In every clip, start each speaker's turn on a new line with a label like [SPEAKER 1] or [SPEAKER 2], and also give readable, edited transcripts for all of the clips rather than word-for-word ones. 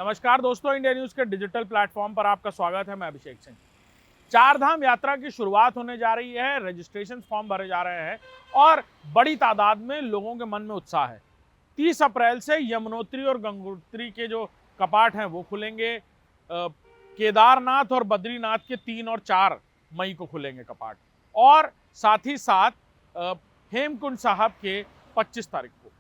[SPEAKER 1] नमस्कार दोस्तों, India news के डिजिटल प्लेटफॉर्म पर आपका स्वागत है। मैं अभिषेक सिंह। चार धाम यात्रा की शुरुआत होने जा रही है, रजिस्ट्रेशन फॉर्म भरे जा रहे हैं और बड़ी तादाद में लोगों के मन में उत्साह है। 30 अप्रैल से यमुनोत्री और गंगोत्री के जो कपाट हैं वो खुलेंगे। केदारनाथ और बद्रीनाथ के 3 और 4 मई को खुलेंगे कपाट, और साथ ही साथ हेमकुंड साहब के 25 तारीख को।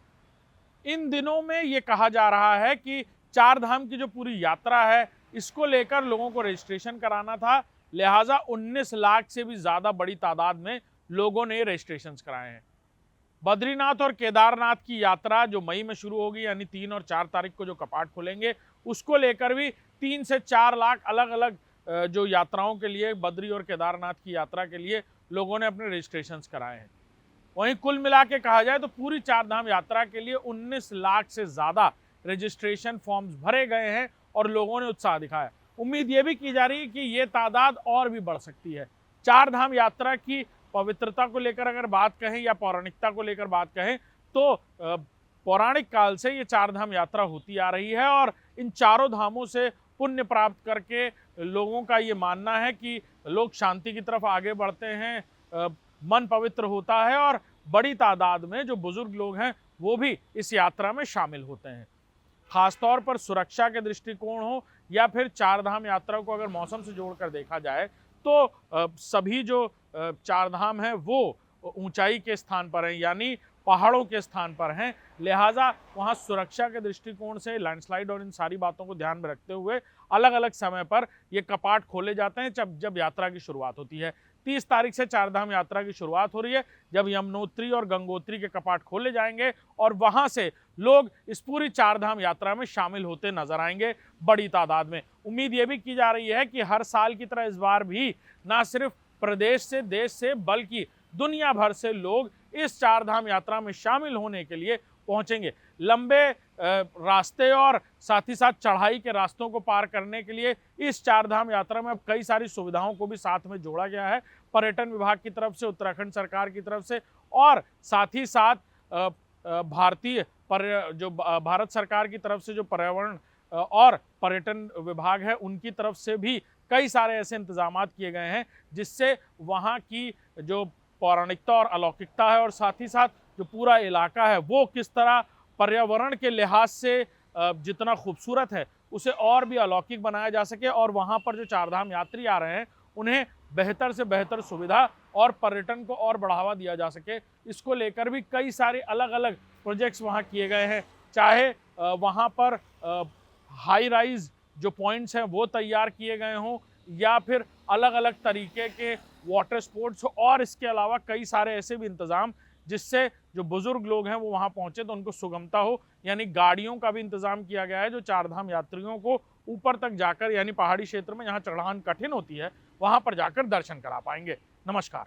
[SPEAKER 1] इन दिनों में ये कहा जा रहा है कि चार धाम की जो पूरी यात्रा है इसको लेकर लोगों को रजिस्ट्रेशन कराना था, लिहाजा 19 लाख से भी ज़्यादा बड़ी तादाद में लोगों ने रजिस्ट्रेशन कराए हैं। बद्रीनाथ और केदारनाथ की यात्रा जो मई में शुरू होगी, यानी 3 और 4 तारीख को जो कपाट खुलेंगे, उसको लेकर भी 3 से 4 लाख अलग अलग जो यात्राओं के लिए, बद्री और केदारनाथ की यात्रा के लिए लोगों ने अपने रजिस्ट्रेशन कराए हैं। वहीं कुल मिला के कहा जाए तो पूरी चार धाम यात्रा के लिए 19 लाख से ज़्यादा रजिस्ट्रेशन फॉर्म्स भरे गए हैं और लोगों ने उत्साह दिखाया। उम्मीद ये भी की जा रही है कि ये तादाद और भी बढ़ सकती है। चार धाम यात्रा की पवित्रता को लेकर अगर बात कहें या पौराणिकता को लेकर बात कहें तो पौराणिक काल से ये चार धाम यात्रा होती आ रही है और इन चारों धामों से पुण्य प्राप्त करके लोगों का ये मानना है कि लोग शांति की तरफ आगे बढ़ते हैं, मन पवित्र होता है और बड़ी तादाद में जो बुजुर्ग लोग हैं वो भी इस यात्रा में शामिल होते हैं। खासतौर पर सुरक्षा के दृष्टिकोण हो या फिर चार धाम यात्रा को अगर मौसम से जोड़कर देखा जाए तो सभी जो चार धाम हैं वो ऊंचाई के स्थान पर हैं, यानी पहाड़ों के स्थान पर हैं, लिहाजा वहाँ सुरक्षा के दृष्टिकोण से लैंडस्लाइड और इन सारी बातों को ध्यान में रखते हुए अलग अलग समय पर ये कपाट खोले जाते हैं जब यात्रा की शुरुआत होती है। 30 तारीख से चार धाम यात्रा की शुरुआत हो रही है, जब यमुनोत्री और गंगोत्री के कपाट खोले जाएंगे और वहां से लोग इस पूरी चार धाम यात्रा में शामिल होते नजर आएंगे बड़ी तादाद में। उम्मीद ये भी की जा रही है कि हर साल की तरह इस बार भी ना सिर्फ प्रदेश से, देश से, बल्कि दुनिया भर से लोग इस चार धाम यात्रा में शामिल होने के लिए पहुंचेंगे। लंबे रास्ते और साथ ही साथ चढ़ाई के रास्तों को पार करने के लिए इस चार धाम यात्रा में अब कई सारी सुविधाओं को भी साथ में जोड़ा गया है, पर्यटन विभाग की तरफ से, उत्तराखंड सरकार की तरफ से, और साथ ही साथ भारत सरकार की तरफ से जो पर्यावरण और पर्यटन विभाग है उनकी तरफ से भी कई सारे ऐसे इंतजाम किए गए हैं जिससे वहाँ की जो पौराणिकता और अलौकिकता है और साथ ही साथ जो पूरा इलाका है वो किस तरह पर्यावरण के लिहाज से जितना खूबसूरत है उसे और भी अलौकिक बनाया जा सके और वहाँ पर जो चारधाम यात्री आ रहे हैं उन्हें बेहतर से बेहतर सुविधा और पर्यटन को और बढ़ावा दिया जा सके, इसको लेकर भी कई सारे अलग अलग प्रोजेक्ट्स वहाँ किए गए हैं। चाहे वहाँ पर हाई राइज जो पॉइंट्स हैं वो तैयार किए गए हों या फिर अलग अलग तरीके के वाटर स्पोर्ट्स हो, और इसके अलावा कई सारे ऐसे भी इंतज़ाम जिससे जो बुजुर्ग लोग हैं वो वहाँ पहुँचे तो उनको सुगमता हो, यानी गाड़ियों का भी इंतज़ाम किया गया है जो चारधाम यात्रियों को ऊपर तक जाकर, यानी पहाड़ी क्षेत्र में जहाँ चढ़ान कठिन होती है वहाँ पर जाकर दर्शन करा पाएंगे। नमस्कार।